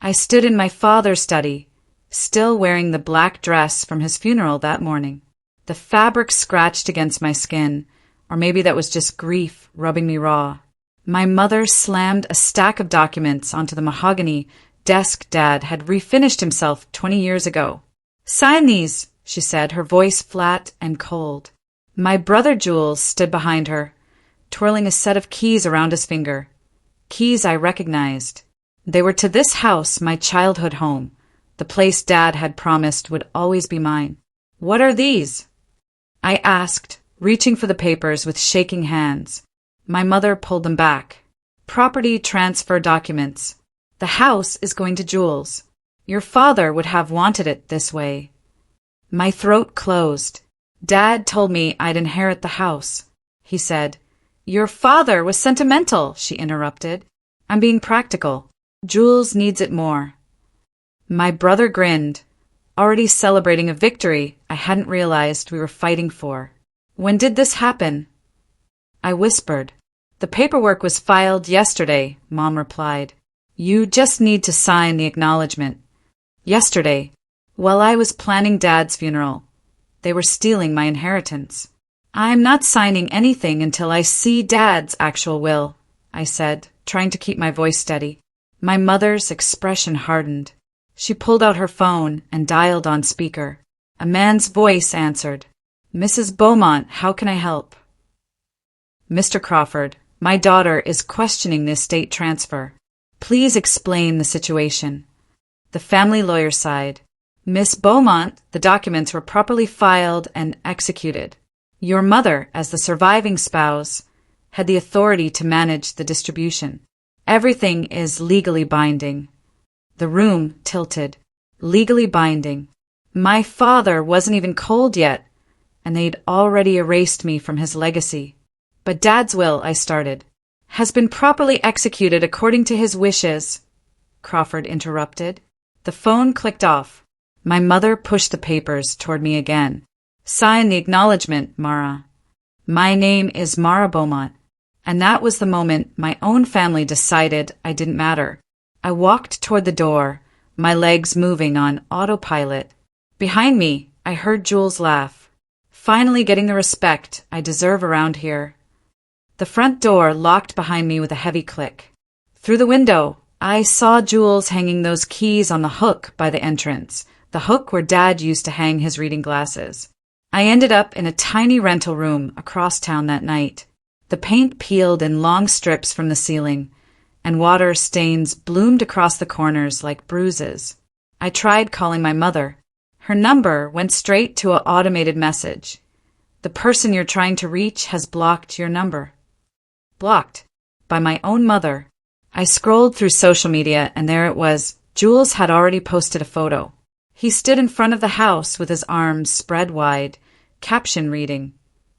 I stood in my father's study, still wearing the black dress from his funeral that morning. The fabric scratched against my skin, or maybe that was just grief rubbing me raw. My mother slammed a stack of documents onto the mahogany desk Dad had refinished himself 20 years ago. "Sign these," she said, her voice flat and cold. My brother Jules stood behind her, twirling a set of keys around his finger. Keys I recognized. They were to this house, my childhood home, the place Dad had promised would always be mine. "What are these?" I asked, reaching for the papers with shaking hands. My mother pulled them back. "Property transfer documents. The house is going to Jules. Your father would have wanted it this way." My throat closed. "Dad told me I'd inherit the house," he said. "Your father was sentimental," she interrupted. "I'm being practical. Jules needs it more." My brother grinned, already celebrating a victory I hadn't realized we were fighting for. "When did this happen?" I whispered. "The paperwork was filed yesterday," Mom replied. "You just need to sign the acknowledgement." Yesterday, while I was planning Dad's funeral, they were stealing my inheritance. "I'm not signing anything until I see Dad's actual will," I said, trying to keep my voice steady. My mother's expression hardened. She pulled out her phone and dialed on speaker. A man's voice answered. "Mrs. Beaumont, how can I help?" "Mr. Crawford, my daughter is questioning the estate transfer. Please explain the situation." The family lawyer sighed. "Miss Beaumont, the documents were properly filed and executed. Your mother, as the surviving spouse, had the authority to manage the distribution. Everything is legally binding." The room tilted. Legally binding. My father wasn't even cold yet, and they'd already erased me from his legacy. "But Dad's will," I started, "has been properly executed according to his wishes," Crawford interrupted. The phone clicked off. My mother pushed the papers toward me again. "Sign the acknowledgement, Mara." My name is Mara Beaumont, and that was the moment my own family decided I didn't matter. I walked toward the door, my legs moving on autopilot. Behind me, I heard Jules laugh. Finally getting the respect I deserve around here. The front door locked behind me with a heavy click. Through the window, I saw Jules hanging those keys on the hook by the entrance, the hook where Dad used to hang his reading glasses. I ended up in a tiny rental room across town that night. The paint peeled in long strips from the ceiling, and water stains bloomed across the corners like bruises. I tried calling my mother. Her number went straight to an automated message. "The person you're trying to reach has blocked your number." Blocked. By my own mother. I scrolled through social media, and there it was. Jules had already posted a photo. He stood in front of the house with his arms spread wide, caption reading,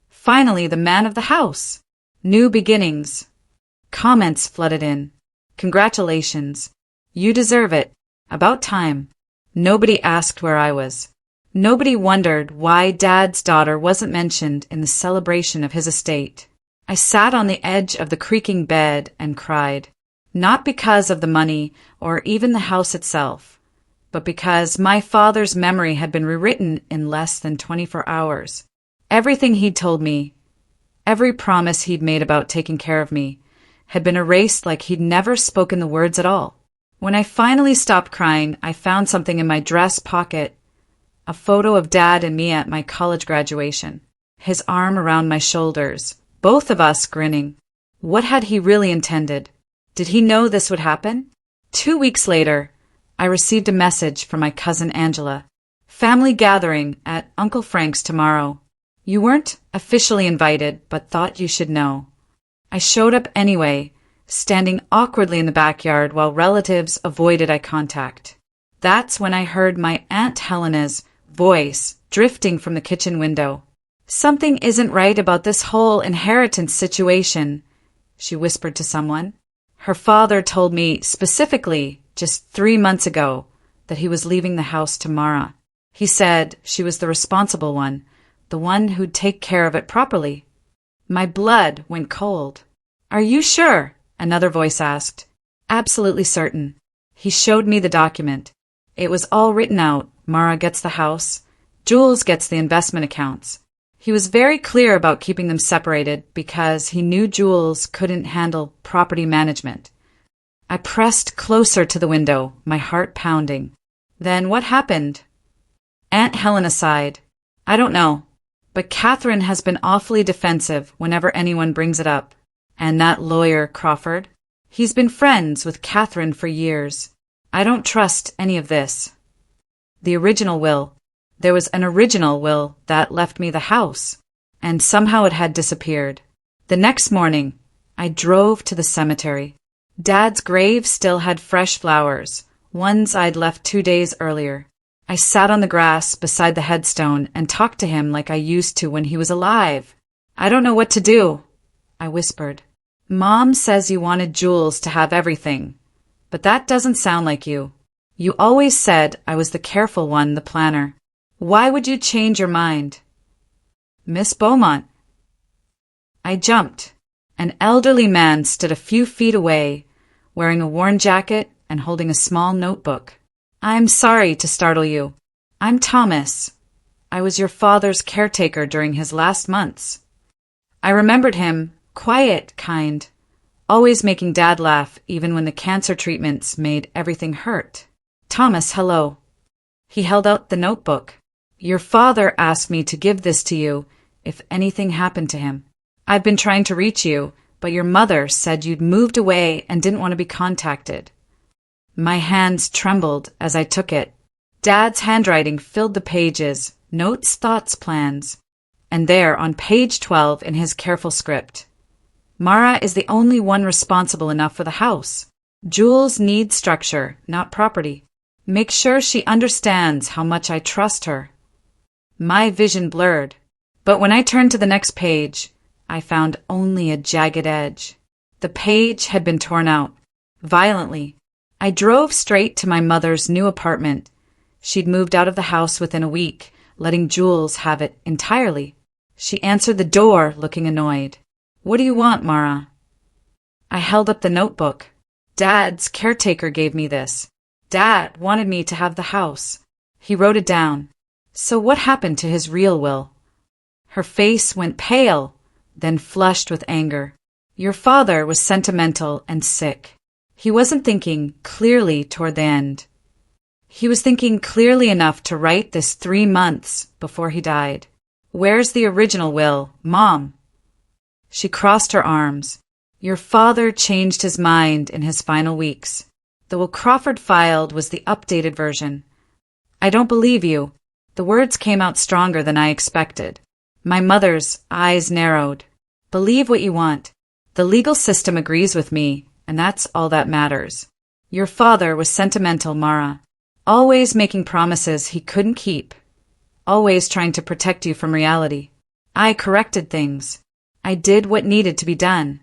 "Finally the man of the house. New beginnings." Comments flooded in. "Congratulations. You deserve it. About time." Nobody asked where I was. Nobody wondered why Dad's daughter wasn't mentioned in the celebration of his estate. I sat on the edge of the creaking bed and cried. Not because of the money or even the house itself, but because my father's memory had been rewritten in less than 24 hours. Everything he'd told me, every promise he'd made about taking care of me, had been erased like he'd never spoken the words at all. When I finally stopped crying, I found something in my dress pocket, a photo of Dad and me at my college graduation, his arm around my shoulders, both of us grinning. What had he really intended? Did he know this would happen? 2 weeks later, I received a message from my cousin Angela. "Family gathering at Uncle Frank's tomorrow. You weren't officially invited, but thought you should know." I showed up anyway, standing awkwardly in the backyard while relatives avoided eye contact. That's when I heard my Aunt Helena's voice drifting from the kitchen window. "Something isn't right about this whole inheritance situation," she whispered to someone. Her father told me specifically just 3 months ago that he was leaving the house to Mara. He said she was the responsible one, the one who'd take care of it properly. My blood went cold. "Are you sure?" another voice asked. "Absolutely certain." He showed me the document. It was all written out. Mara gets the house. Jules gets the investment accounts. He was very clear about keeping them separated because he knew Jules couldn't handle property management. I pressed closer to the window, my heart pounding. Then what happened? Aunt Helena sighed. I don't know, but Catherine has been awfully defensive whenever anyone brings it up. And that lawyer, Crawford? He's been friends with Catherine for years. I don't trust any of this. The original will. There was an original will that left me the house, and somehow it had disappeared. The next morning, I drove to the cemetery. Dad's grave still had fresh flowers, ones I'd left 2 days earlier. I sat on the grass beside the headstone and talked to him like I used to when he was alive. I don't know what to do, I whispered. Mom says you wanted Jules to have everything, but that doesn't sound like you. You always said I was the careful one, the planner. Why would you change your mind? Miss Beaumont. I jumped. An elderly man stood a few feet away, wearing a worn jacket and holding a small notebook. I'm sorry to startle you. I'm Thomas. I was your father's caretaker during his last months. I remembered him, quiet, kind, always making Dad laugh even when the cancer treatments made everything hurt. Thomas, hello. He held out the notebook. Your father asked me to give this to you if anything happened to him. I've been trying to reach you, but your mother said you'd moved away and didn't want to be contacted. My hands trembled as I took it. Dad's handwriting filled the pages, notes, thoughts, plans. And there, on page 12 in his careful script, Mara is the only one responsible enough for the house. Jules needs structure, not property. Make sure she understands how much I trust her. My vision blurred, but when I turned to the next page, I found only a jagged edge. The page had been torn out, violently. I drove straight to my mother's new apartment. She'd moved out of the house within a week, letting Jules have it entirely. She answered the door, looking annoyed. What do you want, Mara? I held up the notebook. Dad's caretaker gave me this. Dad wanted me to have the house. He wrote it down. So what happened to his real will? Her face went pale, then flushed with anger. Your father was sentimental and sick. He wasn't thinking clearly toward the end. He was thinking clearly enough to write this 3 months before he died. Where's the original will, Mom? She crossed her arms. Your father changed his mind in his final weeks. The will Crawford filed was the updated version. I don't believe you. The words came out stronger than I expected. My mother's eyes narrowed. Believe what you want. The legal system agrees with me, and that's all that matters. Your father was sentimental, Mara. Always making promises he couldn't keep. Always trying to protect you from reality. I corrected things. I did what needed to be done.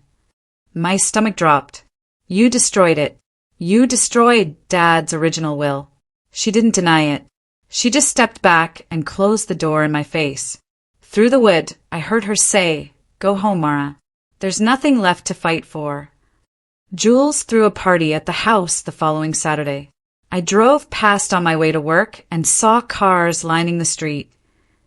My stomach dropped. You destroyed it. You destroyed Dad's original will. She didn't deny it. She just stepped back and closed the door in my face. Through the wood, I heard her say, Go home, Mara. There's nothing left to fight for. Jules threw a party at the house the following Saturday. I drove past on my way to work and saw cars lining the street,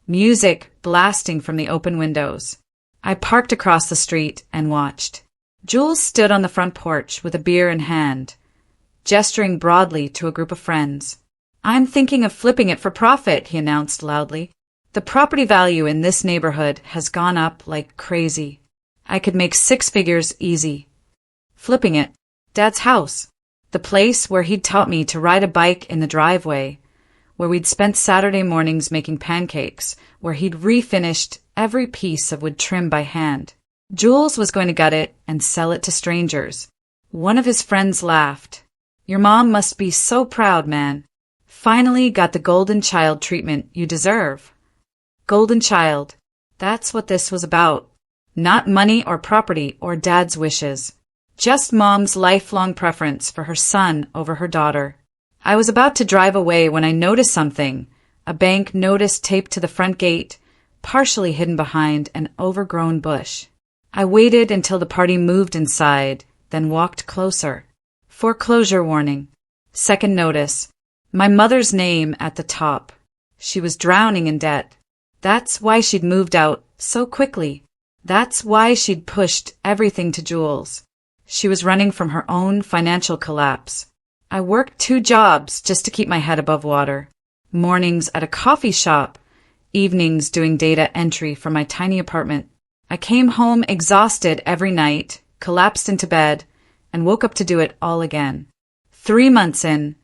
music blasting from the open windows. I parked across the street and watched. Jules stood on the front porch with a beer in hand, gesturing broadly to a group of friends. I'm thinking of flipping it for profit, he announced loudly. The property value in this neighborhood has gone up like crazy. I could make 6 figures easy. Flipping it. Dad's house. The place where he'd taught me to ride a bike in the driveway, where we'd spent Saturday mornings making pancakes, where he'd refinished every piece of wood trim by hand. Jules was going to gut it and sell it to strangers. One of his friends laughed. Your mom must be so proud, man. Finally got the golden child treatment you deserve. Golden child. That's what this was about. Not money or property or Dad's wishes. Just Mom's lifelong preference for her son over her daughter. I was about to drive away when I noticed something. A bank notice taped to the front gate, partially hidden behind an overgrown bush. I waited until the party moved inside, then walked closer. Foreclosure warning. Second notice. My mother's name at the top. She was drowning in debt. That's why she'd moved out so quickly. That's why she'd pushed everything to Jules. She was running from her own financial collapse. I worked 2 jobs just to keep my head above water. Mornings at a coffee shop, evenings doing data entry from my tiny apartment. I came home exhausted every night, collapsed into bed, and woke up to do it all again. 3 months in,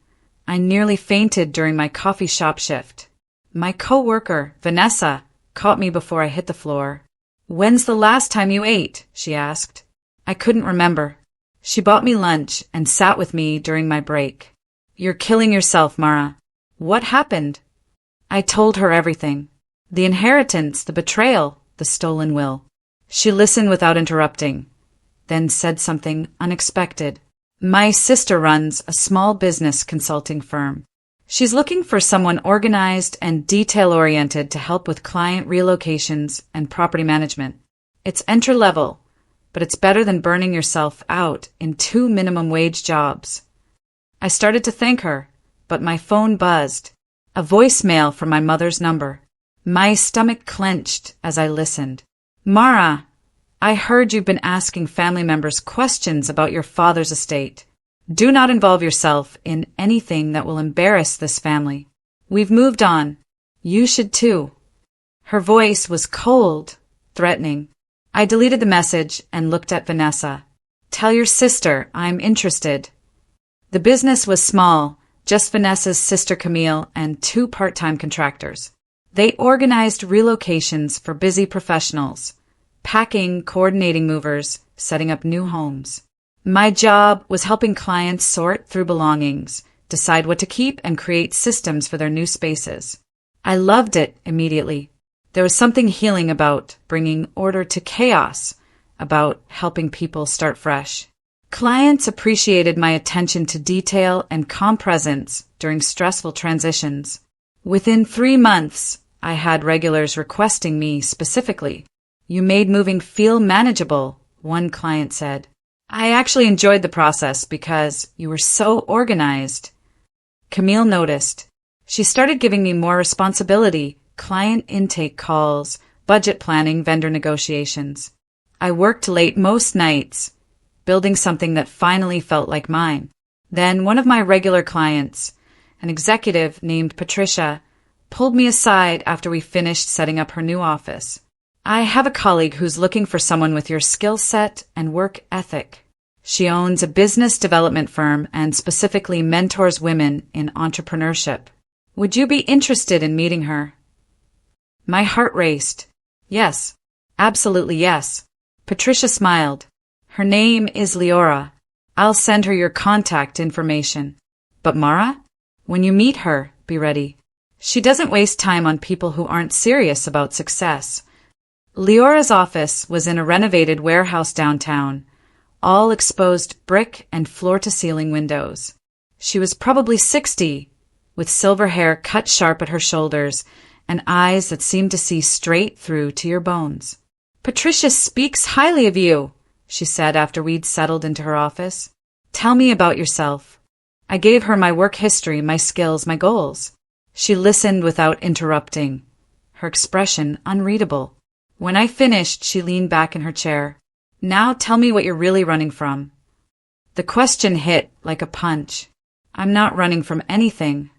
I nearly fainted during my coffee shop shift. My coworker, Vanessa, caught me before I hit the floor. "When's the last time you ate?" she asked. I couldn't remember. She bought me lunch and sat with me during my break. "You're killing yourself, Mara. What happened?" I told her everything. The inheritance, the betrayal, the stolen will. She listened without interrupting, then said something unexpected. "My sister runs a small business consulting firm. She's looking for someone organized and detail-oriented to help with client relocations and property management. It's entry-level, but it's better than burning yourself out in 2 minimum wage jobs." I started to thank her, but my phone buzzed. A voicemail from my mother's number. My stomach clenched as I listened. "Mara, I heard you've been asking family members questions about your father's estate. Do not involve yourself in anything that will embarrass this family. We've moved on. You should too." Her voice was cold, threatening. I deleted the message and looked at Vanessa. "Tell your sister I'm interested." The business was small, just Vanessa's sister Camille and 2 part-time contractors. They organized relocations for busy professionals, packing, coordinating movers, setting up new homes. My job was helping clients sort through belongings, decide what to keep, and create systems for their new spaces. I loved it immediately. There was something healing about bringing order to chaos, about helping people start fresh. Clients appreciated my attention to detail and calm presence during stressful transitions. Within 3 months, I had regulars requesting me specifically. "You made moving feel manageable," one client said. "I actually enjoyed the process because you were so organized." Camille noticed. She started giving me more responsibility, client intake calls, budget planning, vendor negotiations. I worked late most nights, building something that finally felt like mine. Then one of my regular clients, an executive named Patricia, pulled me aside after we finished setting up her new office. "I have a colleague who's looking for someone with your skill set and work ethic. She owns a business development firm and specifically mentors women in entrepreneurship. Would you be interested in meeting her?" My heart raced. "Yes, absolutely yes." Patricia smiled. "Her name is Leora. I'll send her your contact information. But Mara, when you meet her, be ready. She doesn't waste time on people who aren't serious about success." Leora's office was in a renovated warehouse downtown, all exposed brick and floor-to-ceiling windows. She was probably 60, with silver hair cut sharp at her shoulders and eyes that seemed to see straight through to your bones. "Patricia speaks highly of you," she said after we'd settled into her office. "Tell me about yourself." I gave her my work history, my skills, my goals. She listened without interrupting, her expression unreadable. When I finished, she leaned back in her chair. "Now tell me what you're really running from." The question hit like a punch. I'm not running from anything.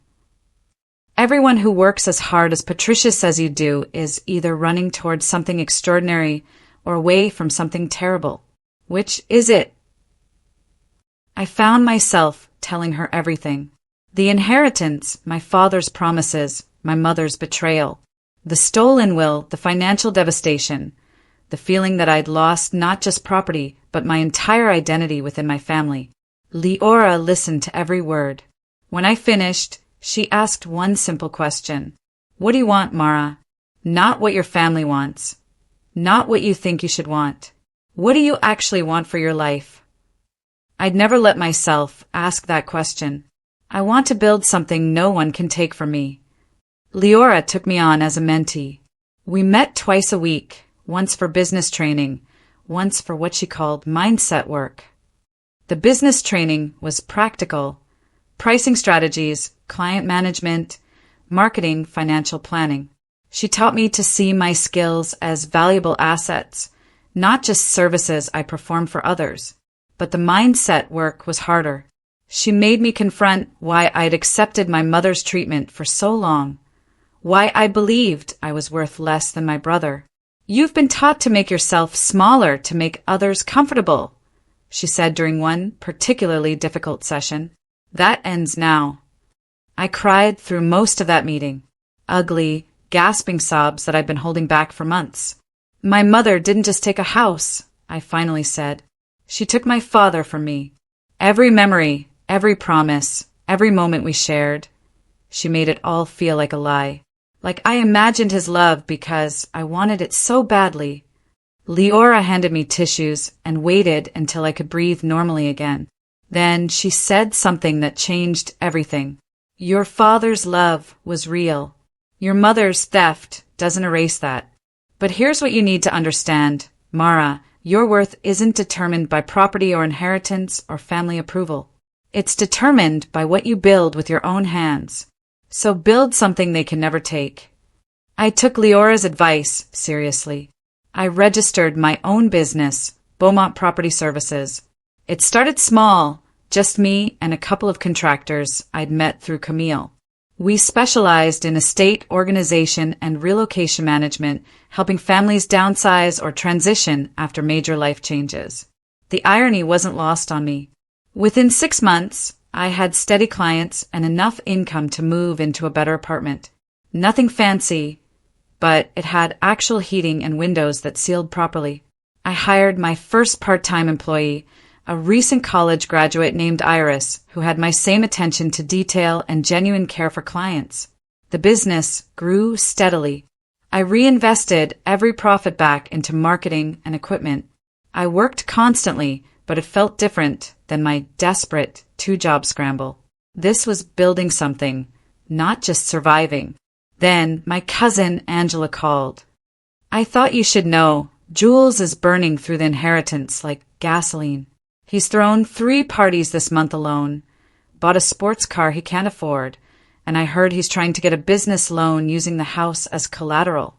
Everyone who works as hard as Patricia says you do is either running towards something extraordinary or away from something terrible. Which is it? I found myself telling her everything. The inheritance, my father's promises, my mother's betrayal, the stolen will, the financial devastation, the feeling that I'd lost not just property, but my entire identity within my family. Leora listened to every word. When I finished, she asked one simple question. "What do you want, Mara? Not what your family wants. Not what you think you should want. What do you actually want for your life?" I'd never let myself ask that question. I want to build something no one can take from me. Leora took me on as a mentee. We met twice a week, once for business training, once for what she called mindset work. The business training was practical, pricing strategies, client management, marketing, financial planning. She taught me to see my skills as valuable assets, not just services I perform for others. But the mindset work was harder. She made me confront why I'd accepted my mother's treatment for so long, why I believed I was worth less than my brother. "You've been taught to make yourself smaller to make others comfortable," she said during one particularly difficult session. That ends now. I cried through most of that meeting, ugly, gasping sobs that I'd been holding back for months. "My mother didn't just take a house," I finally said. "She took my father from me. Every memory, every promise, every moment we shared. She made it all feel like a lie. Like I imagined his love because I wanted it so badly." Leora handed me tissues and waited until I could breathe normally again. Then she said something that changed everything. "Your father's love was real. Your mother's theft doesn't erase that. But here's what you need to understand, Mara. Your worth isn't determined by property or inheritance or family approval. It's determined by what you build with your own hands. So build something they can never take." I took Leora's advice seriously. I registered my own business, Beaumont Property Services. It started small, just me and a couple of contractors I'd met through Camille. We specialized in estate organization and relocation management, helping families downsize or transition after major life changes. The irony wasn't lost on me. Within 6 months, I had steady clients and enough income to move into a better apartment. Nothing fancy, but it had actual heating and windows that sealed properly. I hired my first part-time employee, a recent college graduate named Iris, who had my same attention to detail and genuine care for clients. The business grew steadily. I reinvested every profit back into marketing and equipment. I worked constantly, but it felt different than my desperate 2-job scramble. This was building something, not just surviving. Then my cousin Angela called. "I thought you should know, Jules is burning through the inheritance like gasoline. He's thrown 3 parties this month alone, bought a sports car he can't afford, and I heard he's trying to get a business loan using the house as collateral."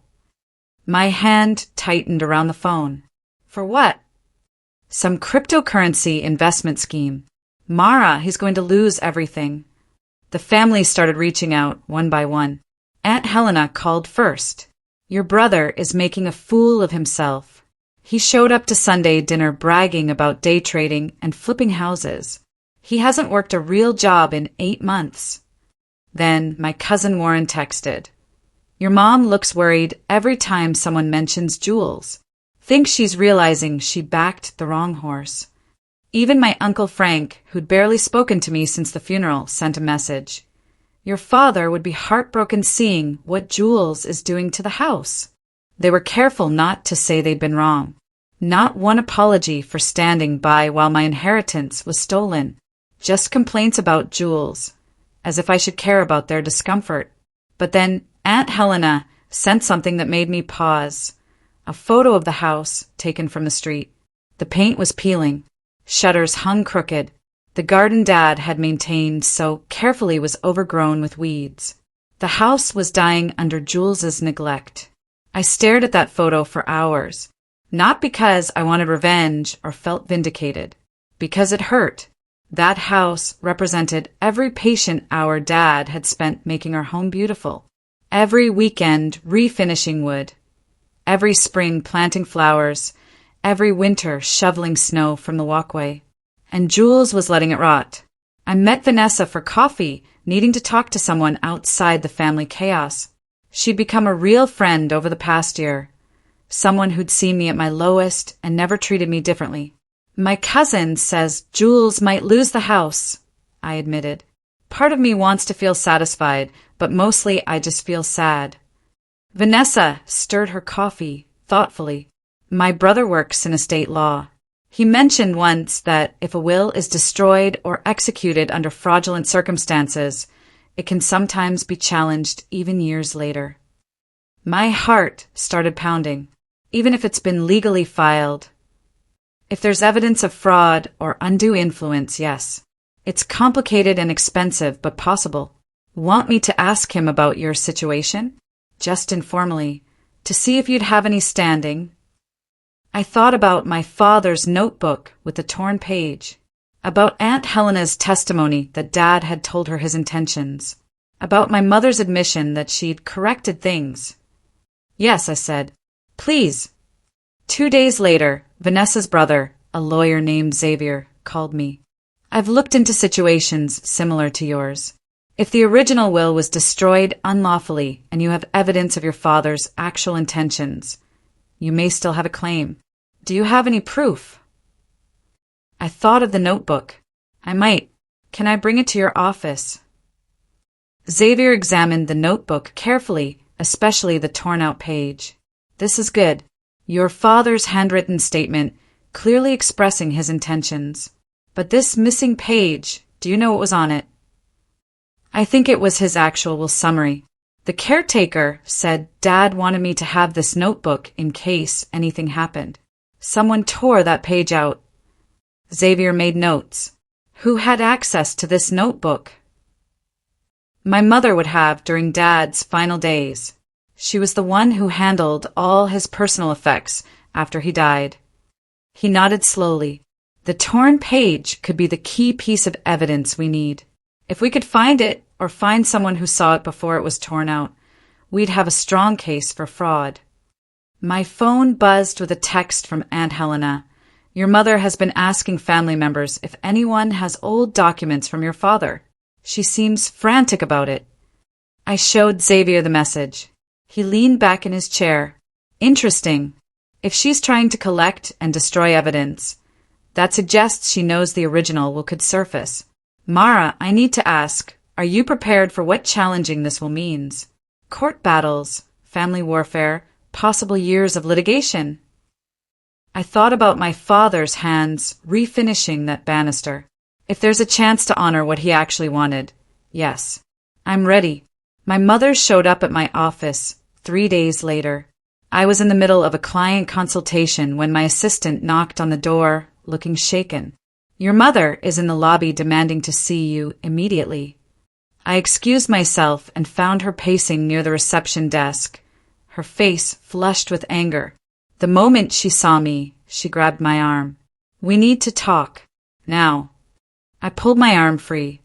My hand tightened around the phone. "For what?" "Some cryptocurrency investment scheme. Mara, he's going to lose everything." The family started reaching out one by one. Aunt Helena called first. "Your brother is making a fool of himself. He showed up to Sunday dinner bragging about day trading and flipping houses. He hasn't worked a real job in 8 months. Then my cousin Warren texted. "Your mom looks worried every time someone mentions Jules. Thinks she's realizing she backed the wrong horse." Even my Uncle Frank, who'd barely spoken to me since the funeral, sent a message. "Your father would be heartbroken seeing what Jules is doing to the house." They were careful not to say they'd been wrong. Not one apology for standing by while my inheritance was stolen. Just complaints about Jules, as if I should care about their discomfort. But then Aunt Helena sent something that made me pause. A photo of the house taken from the street. The paint was peeling. Shutters hung crooked. The garden Dad had maintained so carefully was overgrown with weeds. The house was dying under Jules's neglect. I stared at that photo for hours, not because I wanted revenge or felt vindicated, because it hurt. That house represented every patient hour Dad had spent making our home beautiful, every weekend refinishing wood, every spring planting flowers, every winter shoveling snow from the walkway. And Jules was letting it rot. I met Vanessa for coffee, needing to talk to someone outside the family chaos. She'd become a real friend over the past year, someone who'd seen me at my lowest and never treated me differently. "My cousin says Jules might lose the house," I admitted. "Part of me wants to feel satisfied, but mostly I just feel sad." Vanessa stirred her coffee thoughtfully. "My brother works in estate law. He mentioned once that if a will is destroyed or executed under fraudulent circumstances, it can sometimes be challenged even years later." My heart started pounding. Even if it's been legally filed. If there's evidence of fraud or undue influence, yes. It's complicated and expensive, but possible. Want me to ask him about your situation? Just informally, to see if you'd have any standing. I thought about my father's notebook with the torn page, about Aunt Helena's testimony that Dad had told her his intentions, about my mother's admission that she'd corrected things. Yes, I said. Please. 2 days later, Vanessa's brother, a lawyer named Xavier, called me. I've looked into situations similar to yours. If the original will was destroyed unlawfully and you have evidence of your father's actual intentions, you may still have a claim. Do you have any proof? I thought of the notebook. I might. Can I bring it to your office? Xavier examined the notebook carefully, especially the torn-out page. This is good. Your father's handwritten statement, clearly expressing his intentions. But this missing page, do you know what was on it? I think it was his actual will summary. The caretaker said Dad wanted me to have this notebook in case anything happened. Someone tore that page out. Xavier made notes. Who had access to this notebook? My mother would have during Dad's final days. She was the one who handled all his personal effects after he died. He nodded slowly. The torn page could be the key piece of evidence we need. If we could find it or find someone who saw it before it was torn out, we'd have a strong case for fraud. My phone buzzed with a text from Aunt Helena. Your mother has been asking family members if anyone has old documents from your father. She seems frantic about it. I showed Xavier the message. He leaned back in his chair. Interesting. If she's trying to collect and destroy evidence, that suggests she knows the original could surface. Mara, I need to ask, are you prepared for what challenging this will mean? Court battles, family warfare, possible years of litigation. I thought about my father's hands refinishing that banister. If there's a chance to honor what he actually wanted, yes. I'm ready. My mother showed up at my office 3 days later. I was in the middle of a client consultation when my assistant knocked on the door, looking shaken. Your mother is in the lobby demanding to see you immediately. I excused myself and found her pacing near the reception desk, her face flushed with anger. The moment she saw me, she grabbed my arm. We need to talk. Now. I pulled my arm free.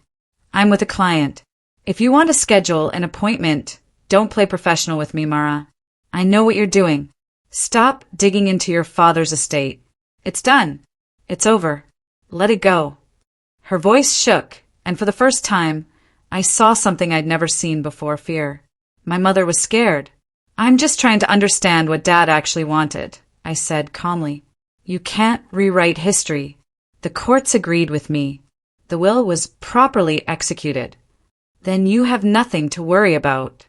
I'm with a client. If you want to schedule an appointment, don't play professional with me, Mara. I know what you're doing. Stop digging into your father's estate. It's done. It's over. Let it go. Her voice shook, and for the first time, I saw something I'd never seen before: fear. My mother was scared. I'm just trying to understand what Dad actually wanted, I said calmly. You can't rewrite history. The courts agreed with me. The will was properly executed. Then you have nothing to worry about.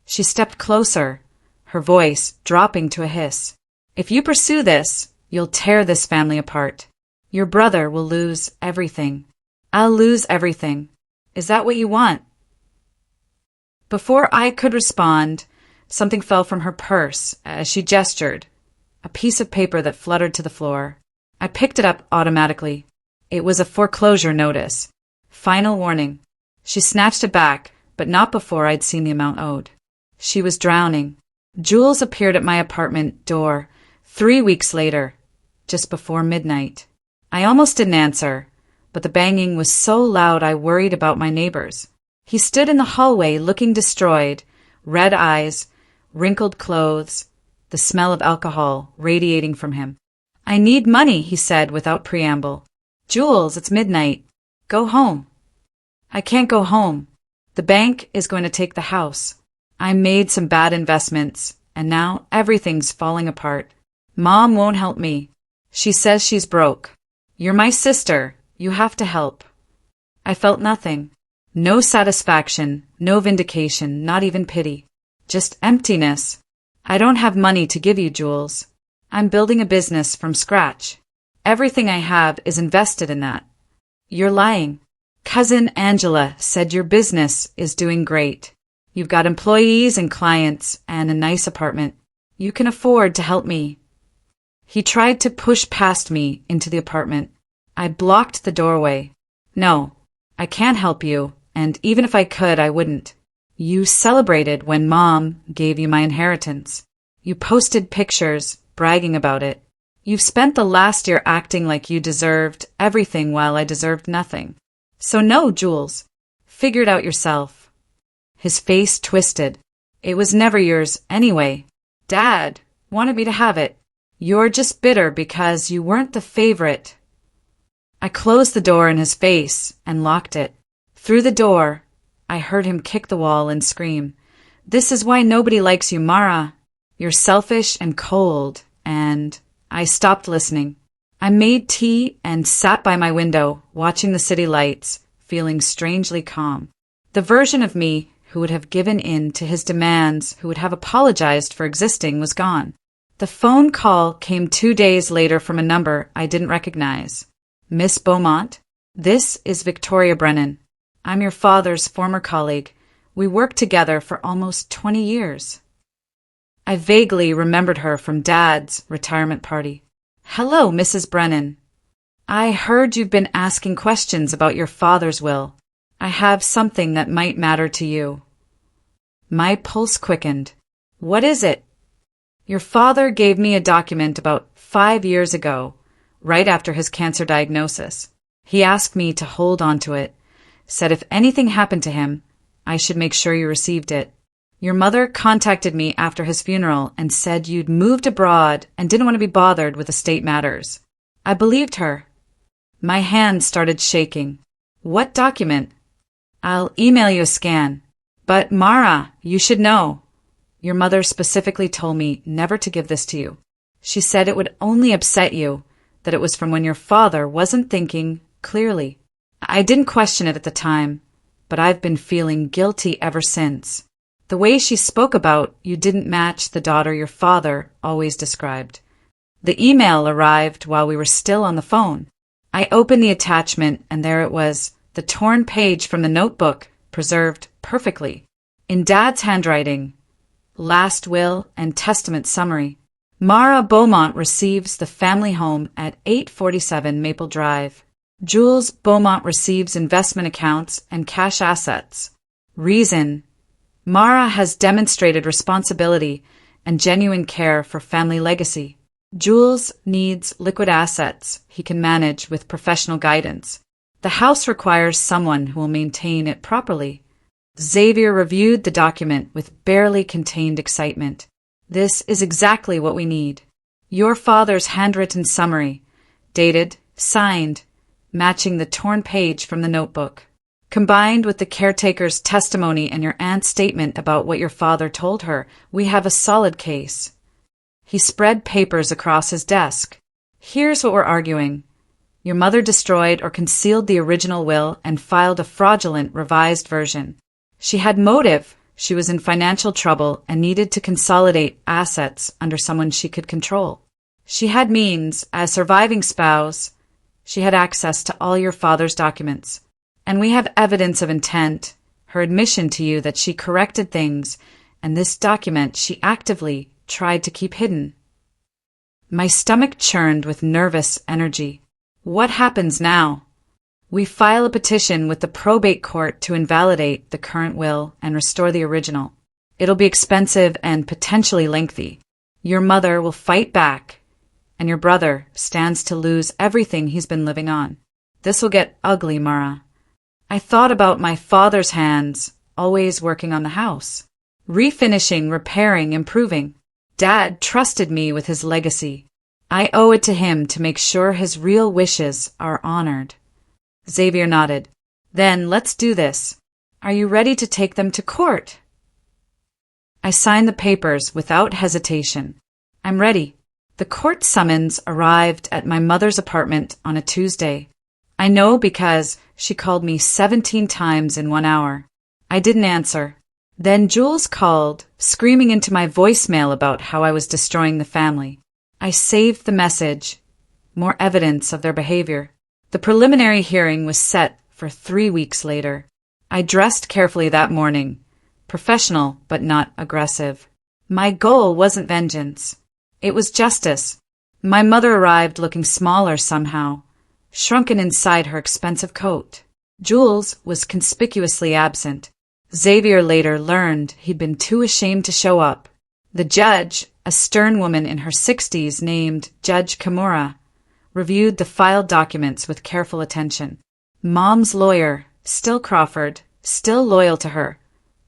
She stepped closer, her voice dropping to a hiss. If you pursue this, you'll tear this family apart. Your brother will lose everything. I'll lose everything. Is that what you want? Before I could respond, something fell from her purse as she gestured, a piece of paper that fluttered to the floor. I picked it up automatically. It was a foreclosure notice. Final warning. She snatched it back, but not before I'd seen the amount owed. She was drowning. Jules appeared at my apartment door 3 weeks later, just before midnight. I almost didn't answer, but the banging was so loud I worried about my neighbors. He stood in the hallway looking distraught, red eyes, wrinkled clothes, the smell of alcohol radiating from him. I need money, he said without preamble. Jules, it's midnight. Go home. I can't go home. The bank is going to take the house. I made some bad investments, and now everything's falling apart. Mom won't help me. She says she's broke. You're my sister. You have to help. I felt nothing. No satisfaction, no vindication, not even pity. Just emptiness. I don't have money to give you, Jules. I'm building a business from scratch. Everything I have is invested in that. You're lying. Cousin Angela said your business is doing great. You've got employees and clients and a nice apartment. You can afford to help me. He tried to push past me into the apartment. I blocked the doorway. No, I can't help you, and even if I could, I wouldn't. You celebrated when Mom gave you my inheritance. You posted pictures, bragging about it. You've spent the last year acting like you deserved everything while I deserved nothing. So no, Jules. Figure it out yourself. His face twisted. It was never yours anyway. Dad wanted me to have it. You're just bitter because you weren't the favorite. I closed the door in his face and locked it. Through the door, I heard him kick the wall and scream, "This is why nobody likes you, Mara. You're selfish and cold," and I stopped listening. I made tea and sat by my window, watching the city lights, feeling strangely calm. The version of me who would have given in to his demands, who would have apologized for existing, was gone. The phone call came 2 days later from a number I didn't recognize. "Miss Beaumont, this is Victoria Brennan. I'm your father's former colleague. We worked together for almost 20 years. I vaguely remembered her from Dad's retirement party. "Hello, Mrs. Brennan. I heard you've been asking questions about your father's will. I have something that might matter to you." My pulse quickened. "What is it?" "Your father gave me a document about 5 years ago, right after his cancer diagnosis. He asked me to hold on to it, said if anything happened to him, I should make sure you received it. Your mother contacted me after his funeral and said you'd moved abroad and didn't want to be bothered with estate matters. I believed her." My hand started shaking. "What document?" "I'll email you a scan. But Mara, you should know. Your mother specifically told me never to give this to you. She said it would only upset you, that it was from when your father wasn't thinking clearly. I didn't question it at the time, but I've been feeling guilty ever since. The way she spoke about you didn't match the daughter your father always described." The email arrived while we were still on the phone. I opened the attachment, and there it was, the torn page from the notebook, preserved perfectly. In Dad's handwriting, last will and testament summary. Mara Beaumont receives the family home at 847 Maple Drive. Jules Beaumont receives investment accounts and cash assets. Reason: Mara has demonstrated responsibility and genuine care for family legacy. Jules needs liquid assets he can manage with professional guidance. The house requires someone who will maintain it properly. Xavier reviewed the document with barely contained excitement. "This is exactly what we need. Your father's handwritten summary, dated, signed, matching the torn page from the notebook. Combined with the caretaker's testimony and your aunt's statement about what your father told her, we have a solid case." He spread papers across his desk. "Here's what we're arguing. Your mother destroyed or concealed the original will and filed a fraudulent revised version. She had motive. She was in financial trouble and needed to consolidate assets under someone she could control. She had means. As surviving spouse, she had access to all your father's documents. And we have evidence of intent, her admission to you that she corrected things, and this document she actively tried to keep hidden." My stomach churned with nervous energy. "What happens now?" "We file a petition with the probate court to invalidate the current will and restore the original. It'll be expensive and potentially lengthy. Your mother will fight back, and your brother stands to lose everything he's been living on. This will get ugly, Mara." I thought about my father's hands, always working on the house. Refinishing, repairing, improving. Dad trusted me with his legacy. I owe it to him to make sure his real wishes are honored. Xavier nodded. "Then let's do this. Are you ready to take them to court?" I signed the papers without hesitation. "I'm ready." The court summons arrived at my mother's apartment on a Tuesday. I know because she called me 17 times in 1 hour. I didn't answer. Then Jules called, screaming into my voicemail about how I was destroying the family. I saved the message. More evidence of their behavior. The preliminary hearing was set for 3 weeks later. I dressed carefully that morning, professional but not aggressive. My goal wasn't vengeance. It was justice. My mother arrived looking smaller somehow, shrunken inside her expensive coat. Jules was conspicuously absent. Xavier later learned he'd been too ashamed to show up. The judge, a stern woman in her 60s named Judge Kimura, reviewed the filed documents with careful attention. Mom's lawyer, still Crawford, still loyal to her,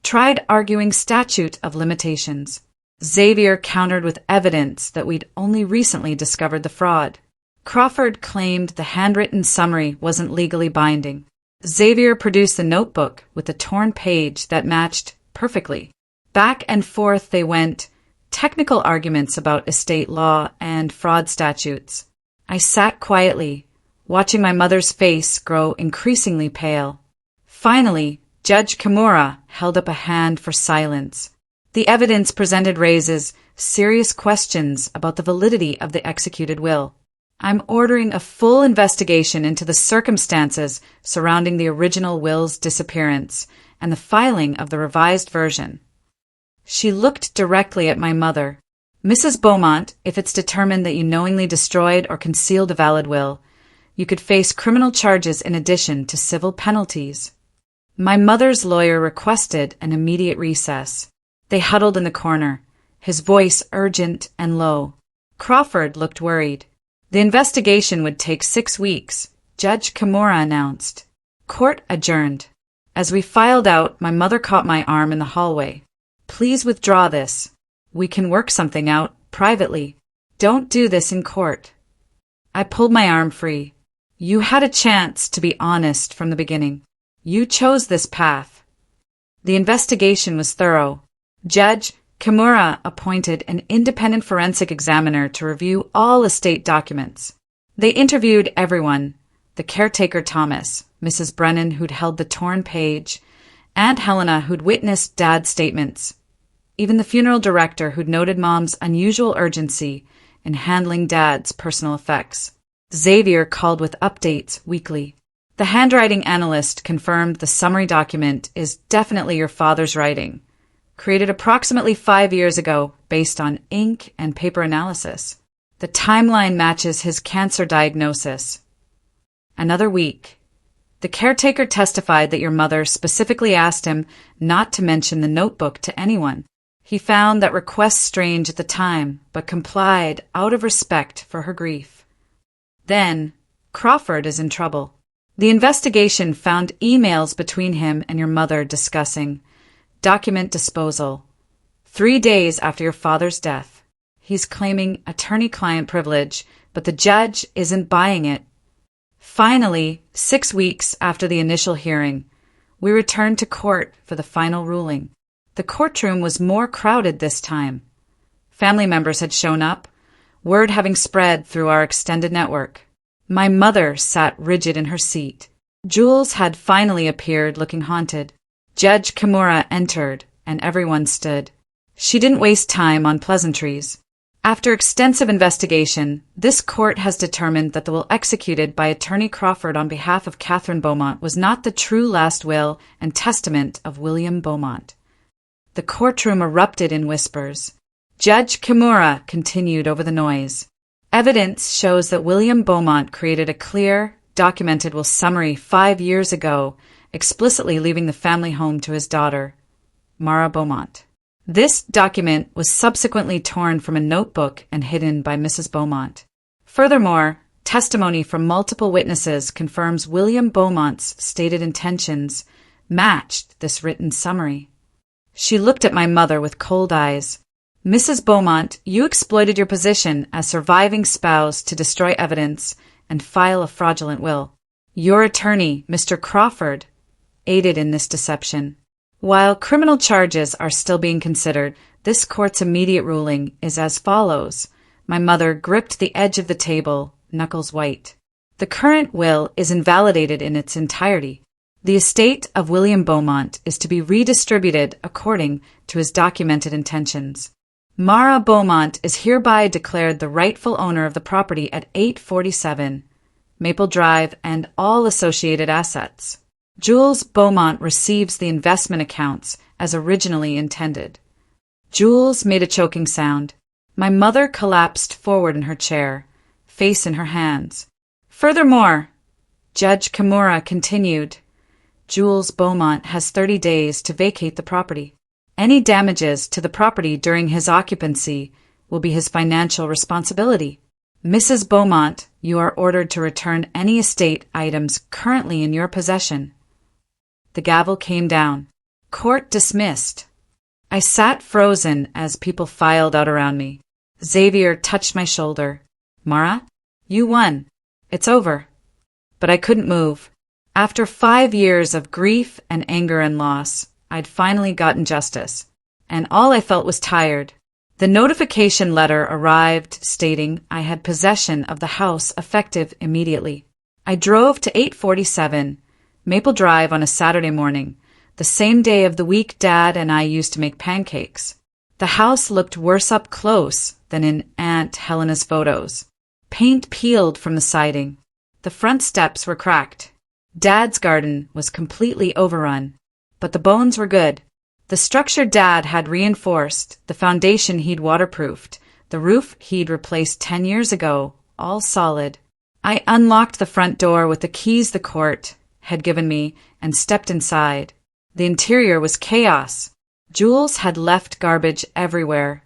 tried arguing statute of limitations. Xavier countered with evidence that we'd only recently discovered the fraud. Crawford claimed the handwritten summary wasn't legally binding. Xavier produced the notebook with a torn page that matched perfectly. Back and forth they went, technical arguments about estate law and fraud statutes. I sat quietly, watching my mother's face grow increasingly pale. Finally, Judge Kimura held up a hand for silence. The evidence presented raises serious questions about the validity of the executed will. I'm ordering a full investigation into the circumstances surrounding the original will's disappearance and the filing of the revised version. She looked directly at my mother. Mrs. Beaumont, if it's determined that you knowingly destroyed or concealed a valid will, you could face criminal charges in addition to civil penalties. My mother's lawyer requested an immediate recess. They huddled in the corner, his voice urgent and low. Crawford looked worried. The investigation would take 6 weeks, Judge Kimura announced. Court adjourned. As we filed out, my mother caught my arm in the hallway. Please withdraw this. We can work something out, privately. Don't do this in court. I pulled my arm free. You had a chance to be honest from the beginning. You chose this path. The investigation was thorough. Judge Kimura appointed an independent forensic examiner to review all estate documents. They interviewed everyone, the caretaker Thomas, Mrs. Brennan who'd held the torn page, Aunt Helena who'd witnessed Dad's statements, even the funeral director who'd noted Mom's unusual urgency in handling Dad's personal effects. Xavier called with updates weekly. The handwriting analyst confirmed the summary document is definitely your father's writing, created approximately 5 years ago based on ink and paper analysis. The timeline matches his cancer diagnosis. Another week. The caretaker testified that your mother specifically asked him not to mention the notebook to anyone. He found that request strange at the time, but complied out of respect for her grief. Then, Crawford is in trouble. The investigation found emails between him and your mother discussing document disposal. 3 days after your father's death. He's claiming attorney-client privilege, but the judge isn't buying it. Finally, 6 weeks after the initial hearing, we returned to court for the final ruling. The courtroom was more crowded this time. Family members had shown up, word having spread through our extended network. My mother sat rigid in her seat. Jules had finally appeared looking haunted. Judge Kimura entered, and everyone stood. She didn't waste time on pleasantries. After extensive investigation, this court has determined that the will executed by Attorney Crawford on behalf of Catherine Beaumont was not the true last will and testament of William Beaumont. The courtroom erupted in whispers. Judge Kimura continued over the noise. Evidence shows that William Beaumont created a clear, documented will summary 5 years ago, explicitly leaving the family home to his daughter, Mara Beaumont. This document was subsequently torn from a notebook and hidden by Mrs. Beaumont. Furthermore, testimony from multiple witnesses confirms William Beaumont's stated intentions matched this written summary. She looked at my mother with cold eyes. Mrs. Beaumont, you exploited your position as surviving spouse to destroy evidence and file a fraudulent will. Your attorney, Mr. Crawford, aided in this deception. While criminal charges are still being considered, this court's immediate ruling is as follows. My mother gripped the edge of the table, knuckles white. The current will is invalidated in its entirety. The estate of William Beaumont is to be redistributed according to his documented intentions. Mara Beaumont is hereby declared the rightful owner of the property at 847 Maple Drive and all associated assets. Jules Beaumont receives the investment accounts as originally intended. Jules made a choking sound. My mother collapsed forward in her chair, face in her hands. Furthermore, Judge Kimura continued, Jules Beaumont has 30 days to vacate the property. Any damages to the property during his occupancy will be his financial responsibility. Mrs. Beaumont, you are ordered to return any estate items currently in your possession. The gavel came down. Court dismissed. I sat frozen as people filed out around me. Xavier touched my shoulder. Mara, you won. It's over. But I couldn't move. After 5 years of grief and anger and loss, I'd finally gotten justice. And all I felt was tired. The notification letter arrived stating I had possession of the house effective immediately. I drove to 847 Maple Drive on a Saturday morning, the same day of the week Dad and I used to make pancakes. The house looked worse up close than in Aunt Helena's photos. Paint peeled from the siding. The front steps were cracked. Dad's garden was completely overrun, but the bones were good. The structure Dad had reinforced, the foundation he'd waterproofed, the roof he'd replaced 10 years ago, all solid. I unlocked the front door with the keys the court had given me and stepped inside. The interior was chaos. Jules had left garbage everywhere.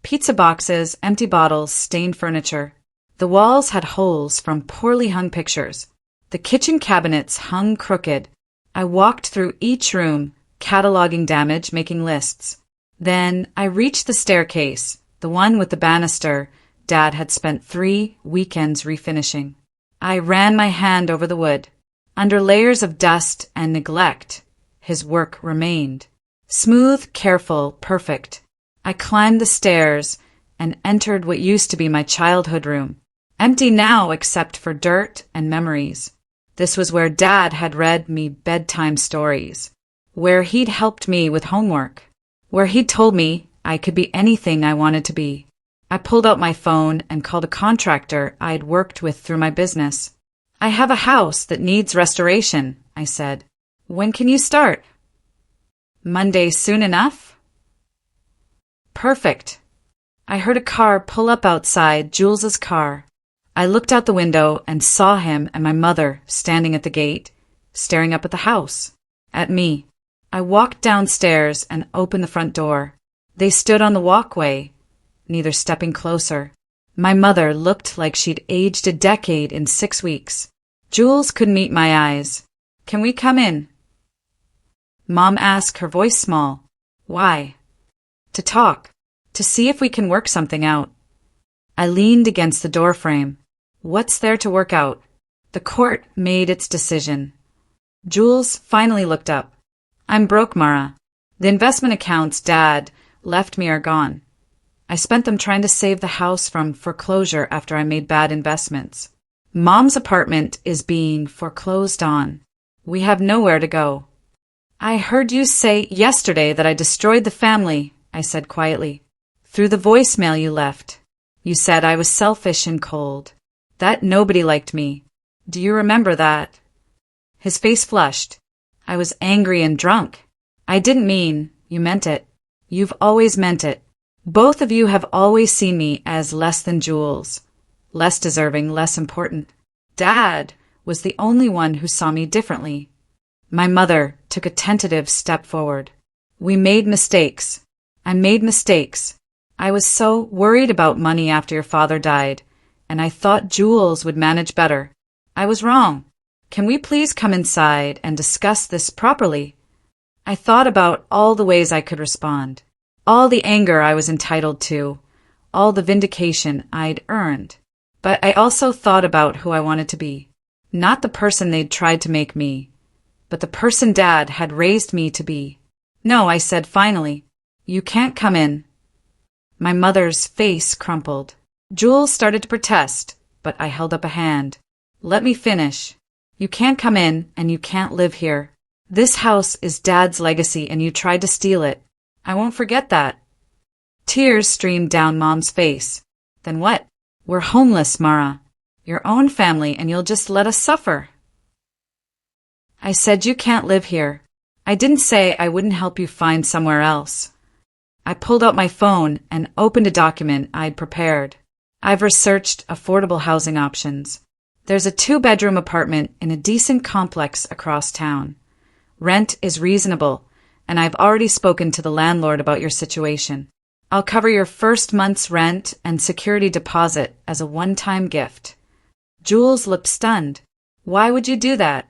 Pizza boxes, empty bottles, stained furniture. The walls had holes from poorly hung pictures. The kitchen cabinets hung crooked. I walked through each room, cataloging damage, making lists. Then I reached the staircase, the one with the banister Dad had spent 3 weekends refinishing. I ran my hand over the wood. Under layers of dust and neglect, his work remained. Smooth, careful, perfect. I climbed the stairs and entered what used to be my childhood room. Empty now except for dirt and memories. This was where Dad had read me bedtime stories, where he'd helped me with homework, where he'd told me I could be anything I wanted to be. I pulled out my phone and called a contractor I'd worked with through my business. I have a house that needs restoration, I said. When can you start? Monday soon enough? Perfect. I heard a car pull up outside Jules's car. I looked out the window and saw him and my mother standing at the gate, staring up at the house, at me. I walked downstairs and opened the front door. They stood on the walkway, neither stepping closer. My mother looked like she'd aged a decade in 6 weeks. Jules couldn't meet my eyes. Can we come in? Mom asked, her voice small. Why? To talk. To see if we can work something out. I leaned against the doorframe. What's there to work out? The court made its decision. Jules finally looked up. I'm broke, Mara. The investment accounts Dad left me are gone. I spent them trying to save the house from foreclosure after I made bad investments. Mom's apartment is being foreclosed on. We have nowhere to go. I heard you say yesterday that I destroyed the family, I said quietly. Through the voicemail you left. You said I was selfish and cold. That nobody liked me. Do you remember that? His face flushed. I was angry and drunk. I didn't mean, you meant it. You've always meant it. Both of you have always seen me as less than Jules. Less deserving, less important. Dad was the only one who saw me differently. My mother took a tentative step forward. We made mistakes. I made mistakes. I was so worried about money after your father died, and I thought Jules would manage better. I was wrong. Can we please come inside and discuss this properly? I thought about all the ways I could respond, all the anger I was entitled to, all the vindication I'd earned. But I also thought about who I wanted to be. Not the person they'd tried to make me, but the person Dad had raised me to be. No, I said finally. You can't come in. My mother's face crumpled. Jules started to protest, but I held up a hand. Let me finish. You can't come in and you can't live here. This house is Dad's legacy and you tried to steal it. I won't forget that. Tears streamed down Mom's face. Then what? We're homeless, Mara. Your own family, and you'll just let us suffer. I said you can't live here. I didn't say I wouldn't help you find somewhere else. I pulled out my phone and opened a document I'd prepared. I've researched affordable housing options. There's a 2-bedroom apartment in a decent complex across town. Rent is reasonable, and I've already spoken to the landlord about your situation. I'll cover your first month's rent and security deposit as a one-time gift." Jules looked stunned. "Why would you do that?"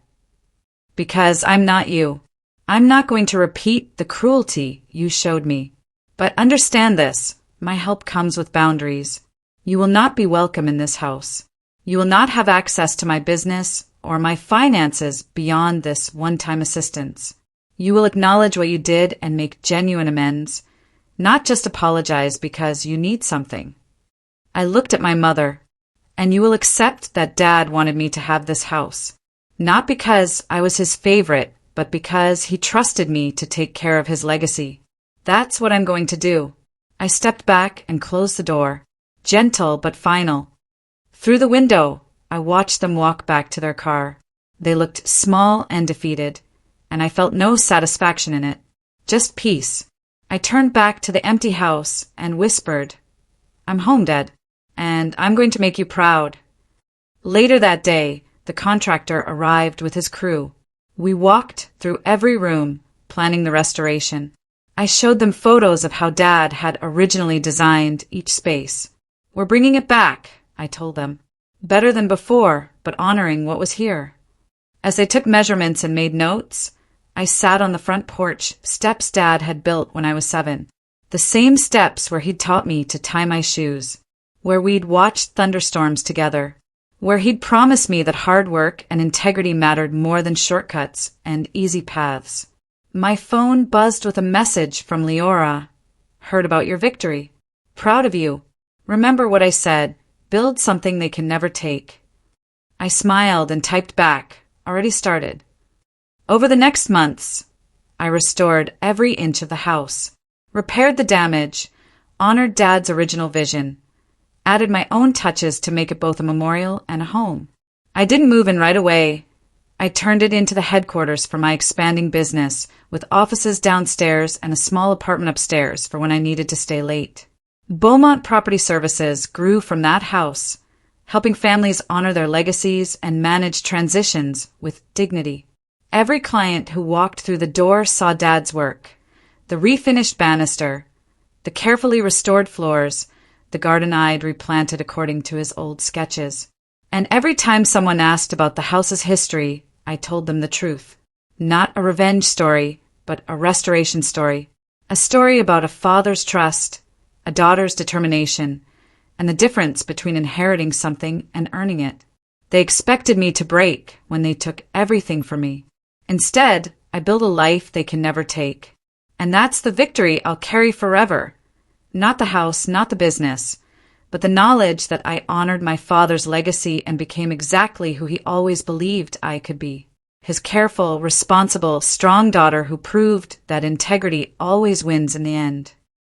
"Because I'm not you. I'm not going to repeat the cruelty you showed me. But understand this, my help comes with boundaries. You will not be welcome in this house. You will not have access to my business or my finances beyond this one-time assistance. You will acknowledge what you did and make genuine amends, not just apologize because you need something." I looked at my mother. "And you will accept that Dad wanted me to have this house, not because I was his favorite, but because he trusted me to take care of his legacy. That's what I'm going to do." I stepped back and closed the door, gentle but final. Through the window, I watched them walk back to their car. They looked small and defeated, and I felt no satisfaction in it, just peace. I turned back to the empty house and whispered, "I'm home, Dad, and I'm going to make you proud." Later that day, the contractor arrived with his crew. We walked through every room, planning the restoration. I showed them photos of how Dad had originally designed each space. "We're bringing it back," I told them. "Better than before, but honoring what was here." As they took measurements and made notes, I sat on the front porch, steps Dad had built when I was 7. The same steps where he'd taught me to tie my shoes, where we'd watched thunderstorms together, where he'd promised me that hard work and integrity mattered more than shortcuts and easy paths. My phone buzzed with a message from Leora. "Heard about your victory. Proud of you. Remember what I said. Build something they can never take." I smiled and typed back, "Already started." Over the next months, I restored every inch of the house, repaired the damage, honored Dad's original vision, added my own touches to make it both a memorial and a home. I didn't move in right away. I turned it into the headquarters for my expanding business, with offices downstairs and a small apartment upstairs for when I needed to stay late. Beaumont Property Services grew from that house, helping families honor their legacies and manage transitions with dignity. Every client who walked through the door saw Dad's work: the refinished banister, the carefully restored floors, the garden I'd replanted according to his old sketches. And every time someone asked about the house's history, I told them the truth. Not a revenge story, but a restoration story. A story about a father's trust, a daughter's determination, and the difference between inheriting something and earning it. They expected me to break when they took everything from me. Instead, I built a life they can never take. And that's the victory I'll carry forever. Not the house, not the business, but the knowledge that I honored my father's legacy and became exactly who he always believed I could be. His careful, responsible, strong daughter who proved that integrity always wins in the end.